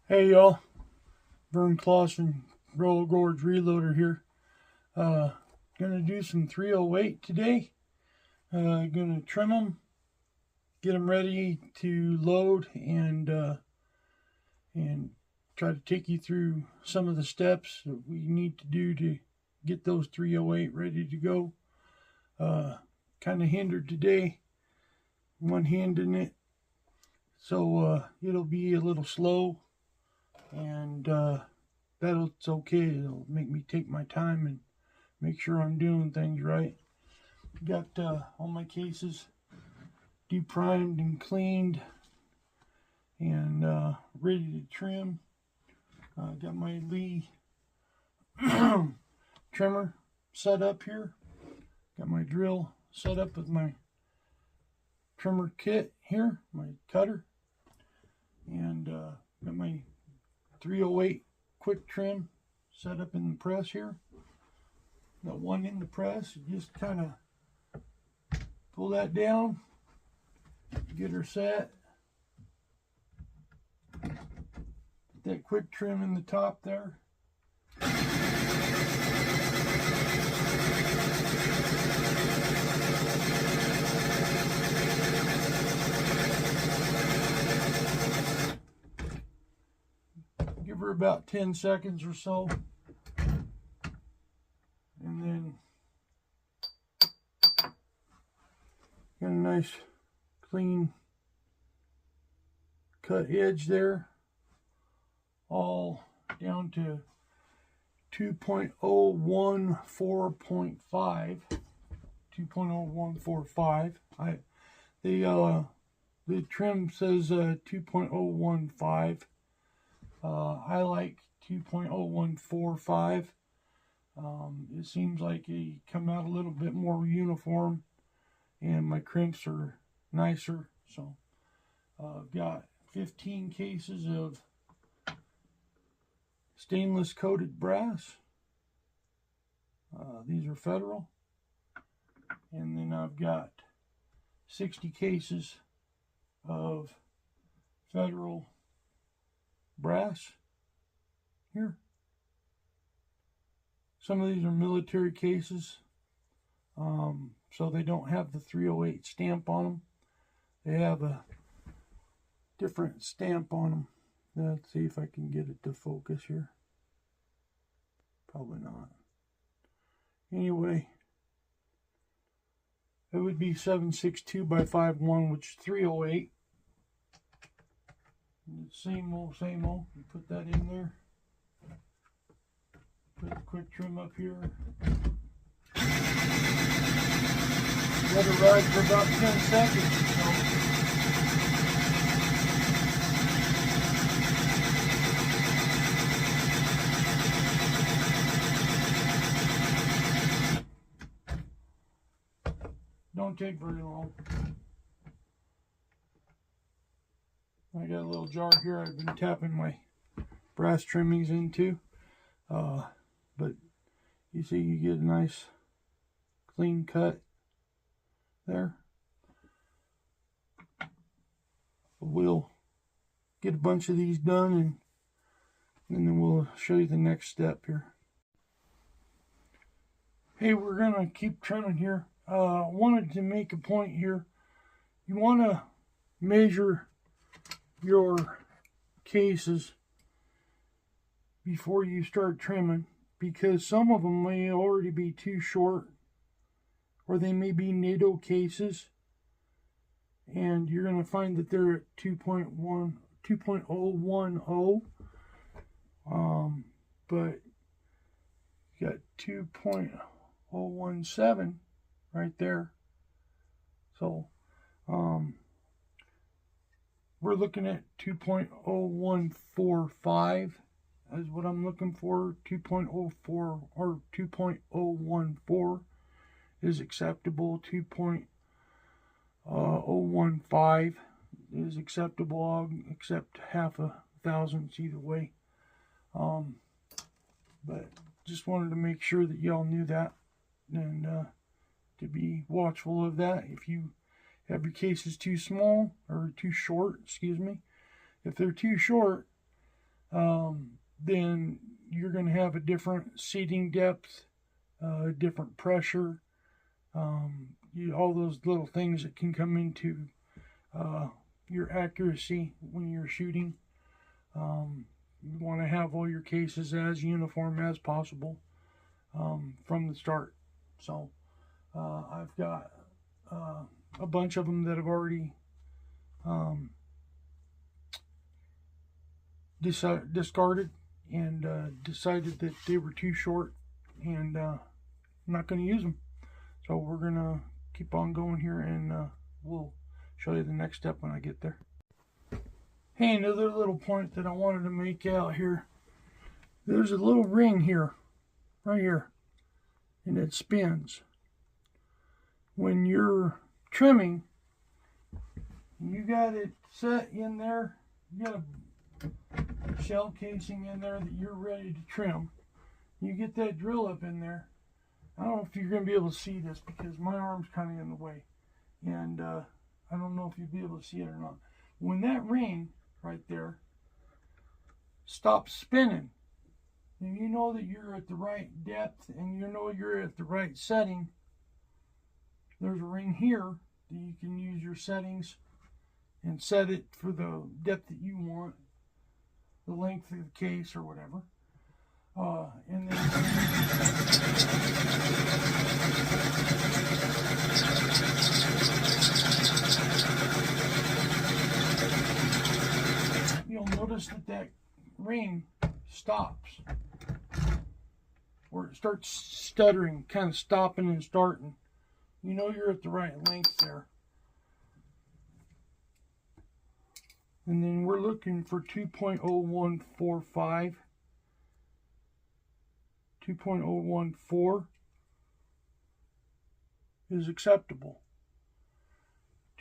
Hey y'all, Vern Clausen, Royal Gorge Reloader here. Gonna do some 308 today. Gonna trim them, get them ready to load, and try to take you through some of the steps that we need to do to get those 308 ready to go. Kind of hindered today, one hand in it, so it'll be a little slow, and it's okay. It'll make me take my time and make sure I'm doing things right. Got all my cases deprimed and cleaned and ready to trim. Got my Lee trimmer set up here. Got my drill set up with my trimmer kit here, my cutter, and got my 308 quick trim set up in the press here. Got one in the press. You just kind of pull that down, get her set. Put that quick trim in the top there. Give her about 10 seconds or so. And then got a nice clean cut edge there, all down to 2.014.5. 2.0145. The trim says 2.015. I like 2.0145. It seems like they come out a little bit more uniform, and my crimps are nicer. So I've got 15 cases of stainless coated brass. These are Federal. And then I've got 60 cases of Federal brass here. Some of these are military cases, so they don't have the 308 stamp on them. They have a different stamp on them. Let's see if I can get it to focus here. Probably not. Anyway, it would be 762 by 51, which is 308. Same old, same old. You put that in there. Put a quick trim up here. Let it ride for about 10 seconds or so. Don't take very long. I got a little jar here I've been tapping my brass trimmings into. But you see, you get a nice clean cut there. We'll get a bunch of these done, and then we'll show you the next step here. Hey, we're gonna keep trimming here. Wanted to make a point here. You want to measure your cases before you start trimming, because some of them may already be too short, or they may be NATO cases, and you're going to find that they're at 2.010, but you got 2.017 right there. So we're looking at 2.0145 is what I'm looking for. 2.04 or 2.014 is acceptable. 2.015 is acceptable. I'll accept half a thousandths either way. But just wanted to make sure that y'all knew that, and to be watchful of that. If you have your cases too small or too short, excuse me, if they're too short, then you're going to have a different seating depth, different pressure, all those little things that can come into your accuracy when you're shooting. You want to have all your cases as uniform as possible from the start. So I've got a bunch of them that have already discarded and decided that they were too short and not going to use them. So we're going to keep on going here, and we'll show you the next step when I get there. Hey, another little point that I wanted to make out here. There's a little ring here, right here, and it spins. When you're trimming, you got it set in there. You got a shell casing in there that you're ready to trim. You get that drill up in there. I don't know if you're going to be able to see this because my arm's kind of in the way, and I don't know if you'll be able to see it or not. When that ring right there stops spinning, and you know that you're at the right depth and you know you're at the right setting, there's a ring here that you can use your settings and set it for the depth that you want, the length of the case or whatever. And then you'll notice that ring stops, or it starts stuttering, kind of stopping and starting. You know you're at the right length there. And then we're looking for 2.0145. 2.014 is acceptable.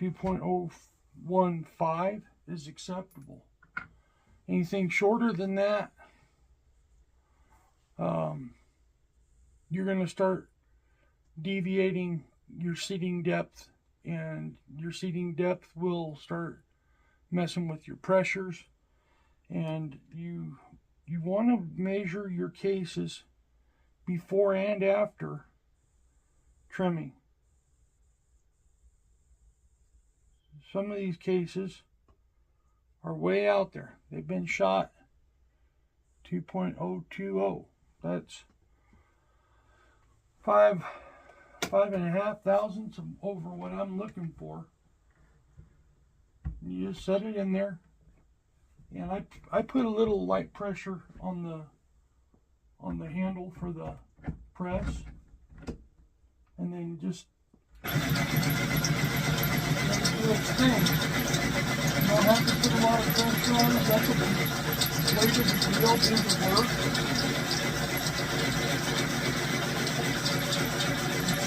2.015 is acceptable. Anything shorter than that, you're going to start deviating your seating depth, and your seating depth will start messing with your pressures. And you want to measure your cases before and after trimming. Some of these cases are way out there. They've been shot 2.020. That's 5.5 thousandths over what I'm looking for. You just set it in there, and I put a little light pressure on the handle for the press, and then just do its thing. You don't have to put a lot of pressure on it. That's what the weight of the wheel doesn't work.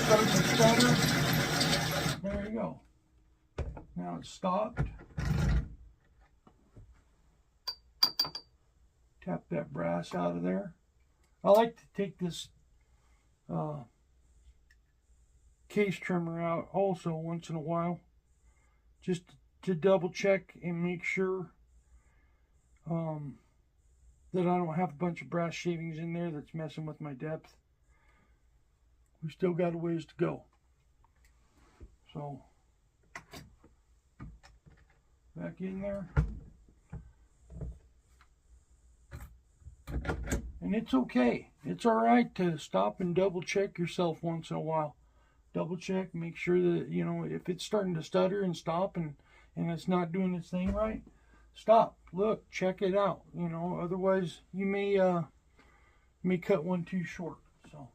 Start to stutter. There you go. Now it's stopped. Tap that brass out of there. I like to take this case trimmer out also once in a while, just to double check and make sure that I don't have a bunch of brass shavings in there that's messing with my depth. We still got a ways to go. So back in there. And it's okay. It's all right to stop and double check yourself once in a while. Double check, make sure that, you know, if it's starting to stutter and stop and it's not doing its thing right, stop, look, check it out. You know, otherwise you may cut one too short. So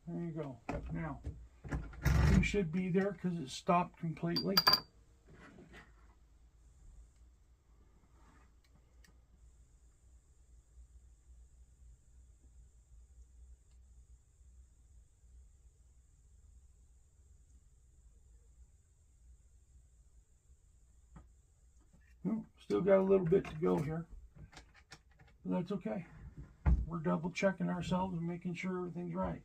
there you go. Now you should be there because it stopped completely. Still got a little bit to go here, but that's okay. We're double checking ourselves and making sure everything's right.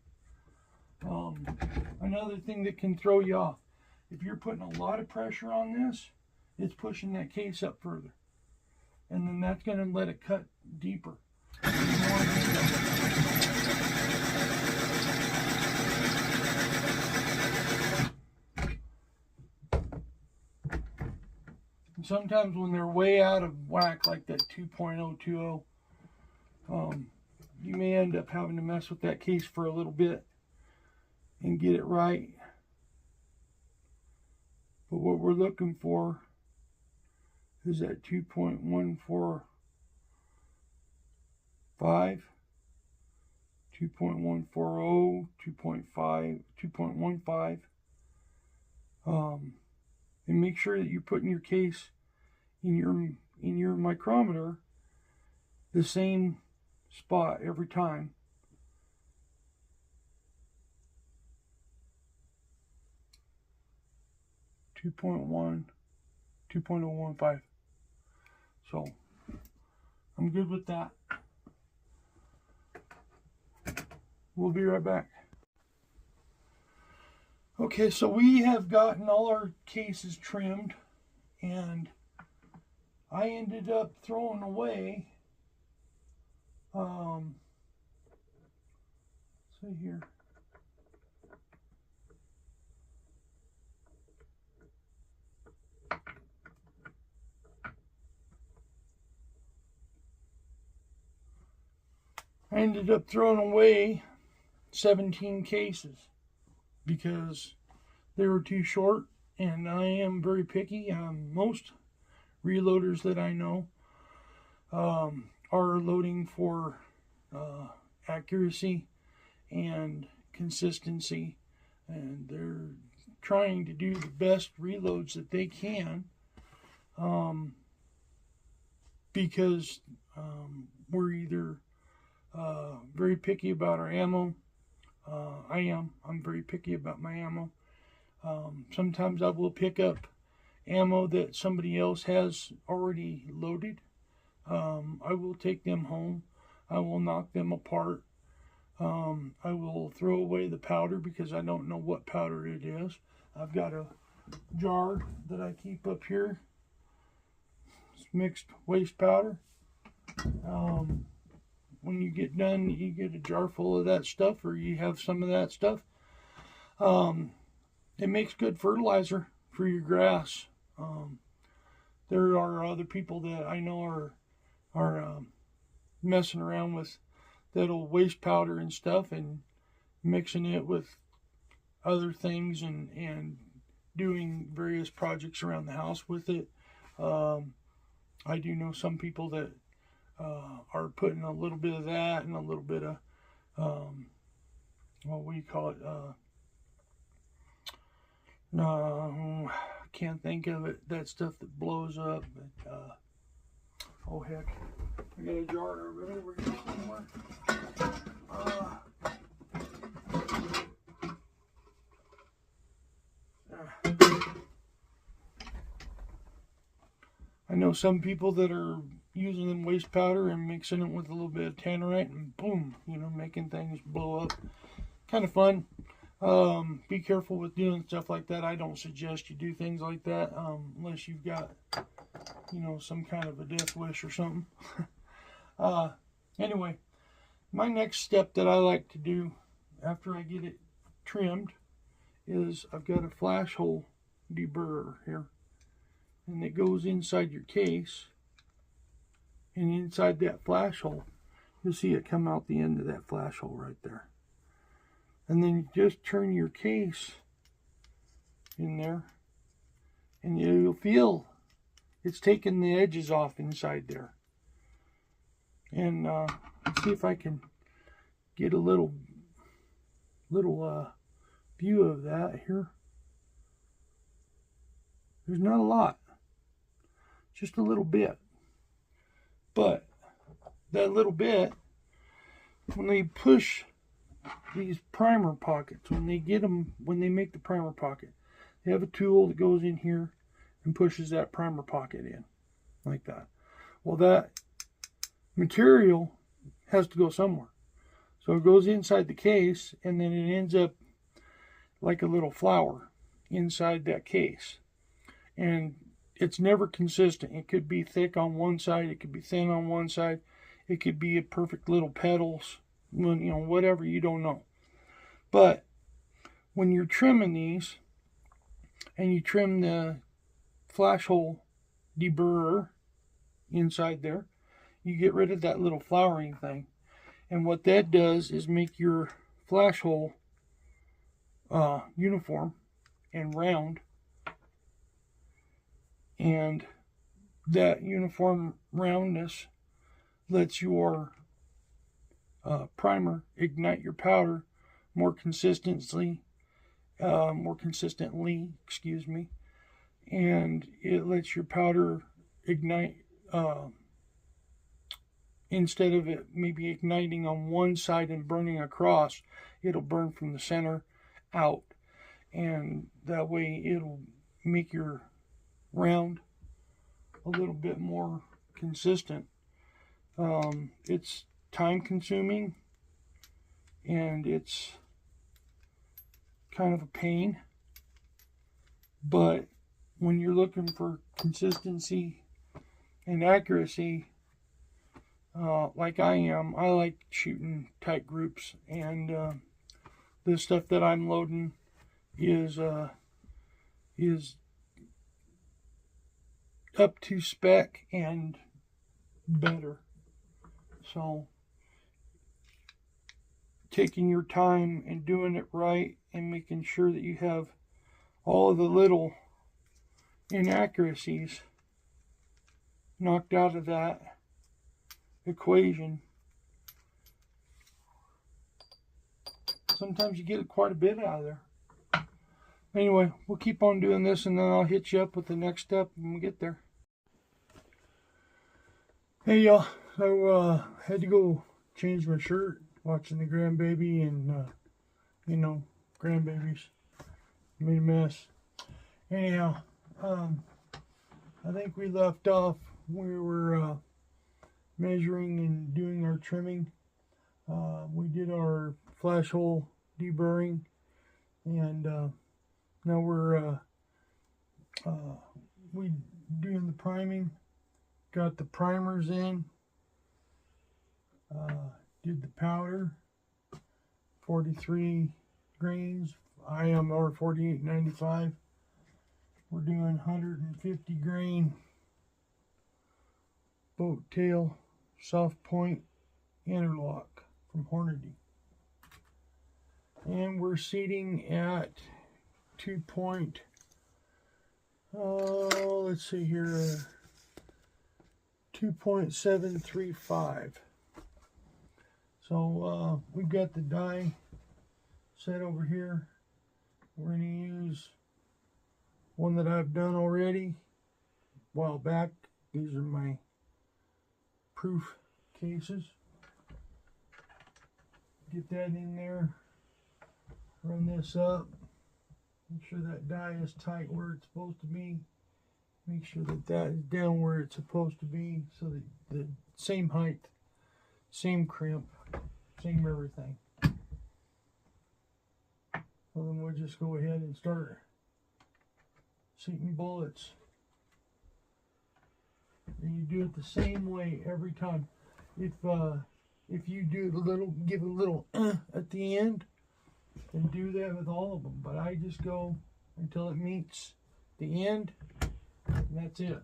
Another thing that can throw you off, if you're putting a lot of pressure on this, it's pushing that case up further. And then that's going to let it cut deeper. And sometimes when they're way out of whack, like that 2.020, you may end up having to mess with that case for a little bit and get it right. But what we're looking for is that 2.145, 2.140, 2.5, 2.15. And make sure that you're putting your case in your micrometer the same spot every time. .1, 2.015. So I'm good with that. We'll be right back. Okay, so we have gotten all our cases trimmed, and I ended up throwing away, let's see here. I ended up throwing away 17 cases because they were too short, and I am very picky. Most reloaders that I know are loading for accuracy and consistency, and they're trying to do the best reloads that they can, because we're either very picky about our ammo. I'm very picky about my ammo. Sometimes I will pick up ammo that somebody else has already loaded. I will take them home. I will knock them apart. I will throw away the powder because I don't know what powder it is. I've got a jar that I keep up here. It's mixed waste powder. When you get done, you get a jar full of that stuff, or you have some of that stuff. It makes good fertilizer for your grass. There are other people that I know are messing around with that old waste powder and stuff and mixing it with other things and doing various projects around the house with it. I do know some people that are putting a little bit of that and a little bit of what do you call it? No, I can't think of it. That stuff that blows up. But, oh heck, I got a jar over here somewhere. I know some people that are using them waste powder and mixing it with a little bit of tannerite, and boom, making things blow up. Kind of fun. Be careful with doing stuff like that. I don't suggest you do things like that unless you've got, some kind of a death wish or something. Anyway, my next step that I like to do after I get it trimmed is I've got a flash hole deburrer here, and it goes inside your case, and inside that flash hole you'll see it come out the end of that flash hole right there, and then you just turn your case in there, and you'll feel it's taking the edges off inside there. And let's see if I can get a little view of that here. There's not a lot, just a little bit, but that little bit, when they push these primer pockets, when they make the primer pocket, they have a tool that goes in here and pushes that primer pocket in like that. Well, that material has to go somewhere, so it goes inside the case, and then it ends up like a little flower inside that case. And it's never consistent. It could be thick on one side, it could be thin on one side, it could be a perfect little petals, whatever, you don't know. But when you're trimming these, and you trim the flash hole deburrer inside there, you get rid of that little flowering thing. And what that does is make your flash hole uniform and round. And that uniform roundness lets your primer ignite your powder more consistently, and it lets your powder ignite instead of it maybe igniting on one side and burning across, it'll burn from the center out, and that way it'll make your round a little bit more consistent. It's time consuming and it's kind of a pain, but when you're looking for consistency and accuracy, like I am, I like shooting tight groups, and the stuff that I'm loading is up to spec and better. So taking your time and doing it right and making sure that you have all of the little inaccuracies knocked out of that equation, sometimes you get quite a bit out of there. Anyway, we'll keep on doing this, and then I'll hit you up with the next step when we get there. Hey y'all, so had to go change my shirt watching the grandbaby, and grandbabies made a mess. Anyhow, I think we left off, we were measuring and doing our trimming. We did our flash hole deburring, and now we're we doing the priming. Got the primers in, did the powder, 43 grains, IMR 4895. We're doing 150 grain boat tail soft point interlock from Hornady. And we're seating at 2.735. So we've got the die set over here. We're going to use one that I've done already a while back. These are my proof cases. Get that in there, run this up, make sure that die is tight where it's supposed to be, make sure that that is down where it's supposed to be, so that the same height, same crimp, same everything. Well, then we'll just go ahead and start seating bullets. And you do it the same way every time. If you do give a little at the end, then do that with all of them. But I just go until it meets the end, and that's it.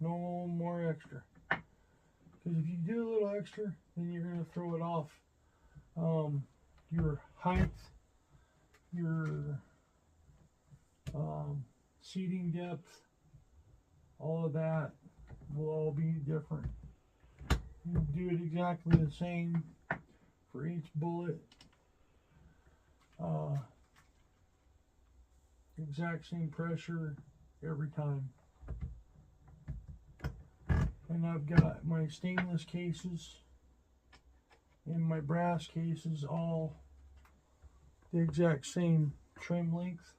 No more extra. Because if you do a little extra, then you're going to throw it off. Your height, your seating depth, all of that will all be different. You do it exactly the same for each bullet. Exact same pressure every time. And I've got my stainless cases and my brass cases all the exact same trim length.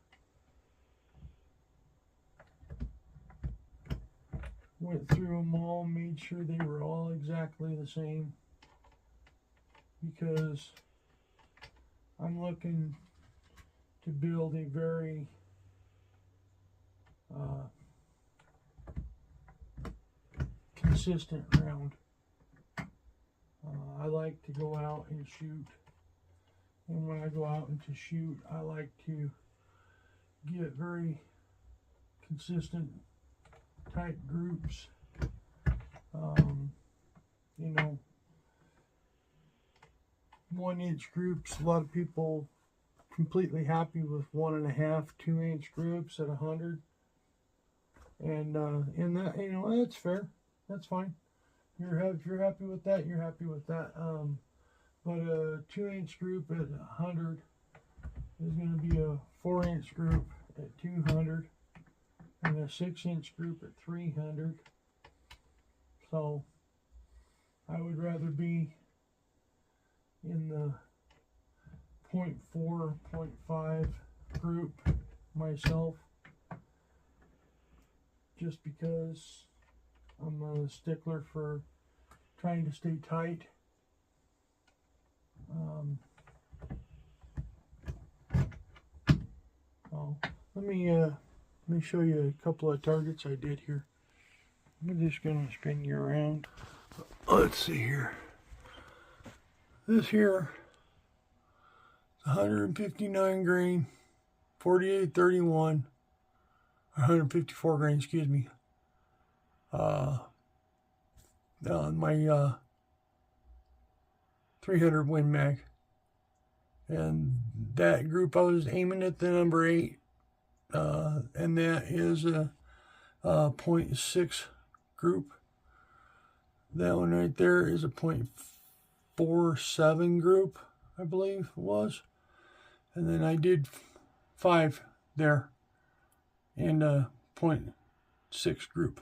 Went through them all, made sure they were all exactly the same, because I'm looking to build a very consistent round. I like to go out and shoot, and when I go out and to shoot, I like to get very consistent tight groups. You know, 1 inch groups. A lot of people completely happy with 1.5, 2 inch groups at 100, and that, you know, that's fair. That's fine. If you're happy with that, you're happy with that. But a 2 inch group at 100 is going to be a 4 inch group at 200, and a 6 inch group at 300. So I would rather be in the 0.4, 0.5 group myself, just because I'm a stickler for trying to stay tight. Let me show you a couple of targets I did here. I'm just going to spin you around. Let's see here. This here, 159 grain, 4831, 154 grain, excuse me. On my 300 Win Mag, and that group I was aiming at the number 8, and that is a 0.6 group. That one right there is a 0.47 group, I believe it was, and then I did 5 there and a 0.6 group.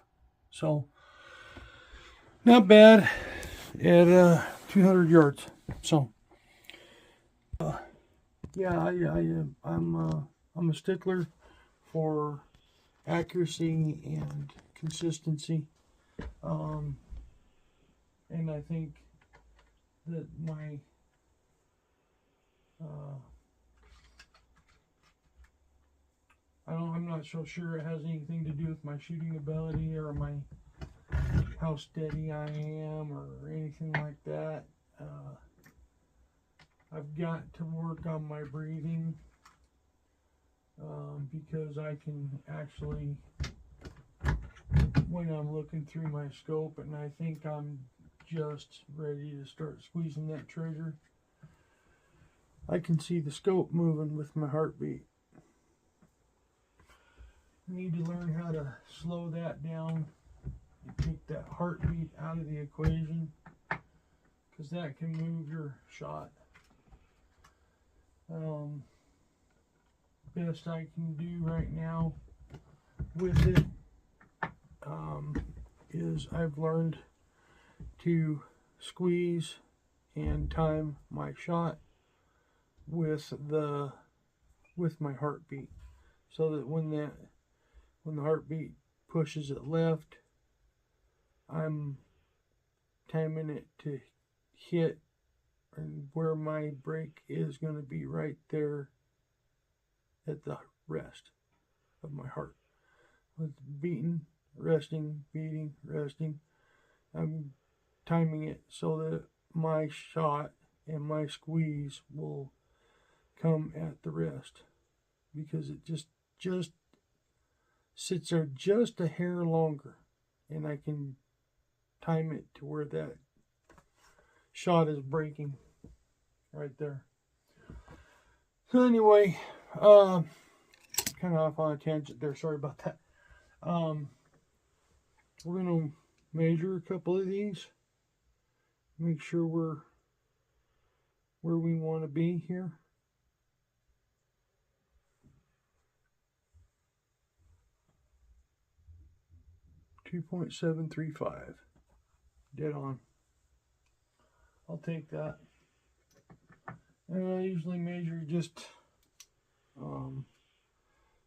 So not bad at 200 yards. So yeah, I'm a stickler for accuracy and consistency, and I think that my I'm not so sure it has anything to do with my shooting ability or how steady I am or anything like that. I've got to work on my breathing, because I can actually, when I'm looking through my scope and I think I'm just ready to start squeezing that trigger, I can see the scope moving with my heartbeat. I need to learn how to slow that down and take that heartbeat out of the equation, because that can move your shot. Best I can do right now with it is I've learned to squeeze and time my shot with my heartbeat, so that when the heartbeat pushes it left, I'm timing it to hit, and where my break is going to be right there at the rest of my heart. With beating, resting, beating, resting, I'm timing it so that my shot and my squeeze will come at the rest, because it just sits there just a hair longer, and I can time it to where that shot is breaking right there. So anyway, kind of off on a tangent there, sorry about that. We're going to measure a couple of these, make sure we're where we want to be here. .735, dead on. I'll take that. And I usually measure just, I'm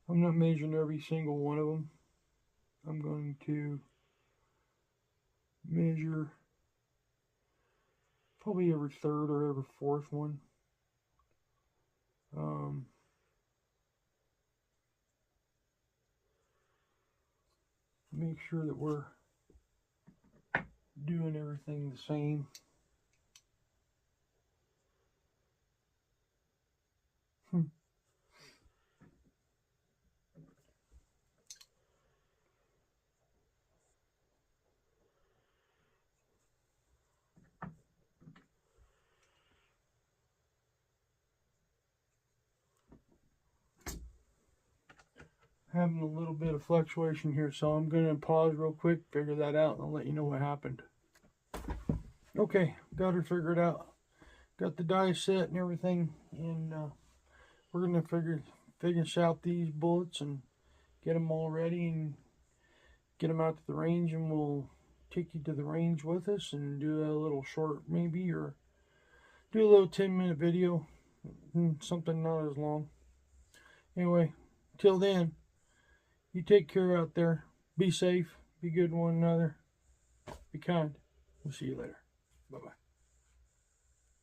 not measuring every single one of them. I'm going to measure probably every third or every fourth one. make sure that we're doing everything the same. Having a little bit of fluctuation here, so I'm going to pause real quick, figure that out, and I'll let you know what happened. Okay, got her figured out. Got the die set and everything, and we're going to finish out these bullets and get them all ready and get them out to the range, and we'll take you to the range with us and do a little short maybe, or do a little 10-minute video, something not as long. Anyway, till then, you take care out there. Be safe. Be good to one another. Be kind. We'll see you later. Bye-bye.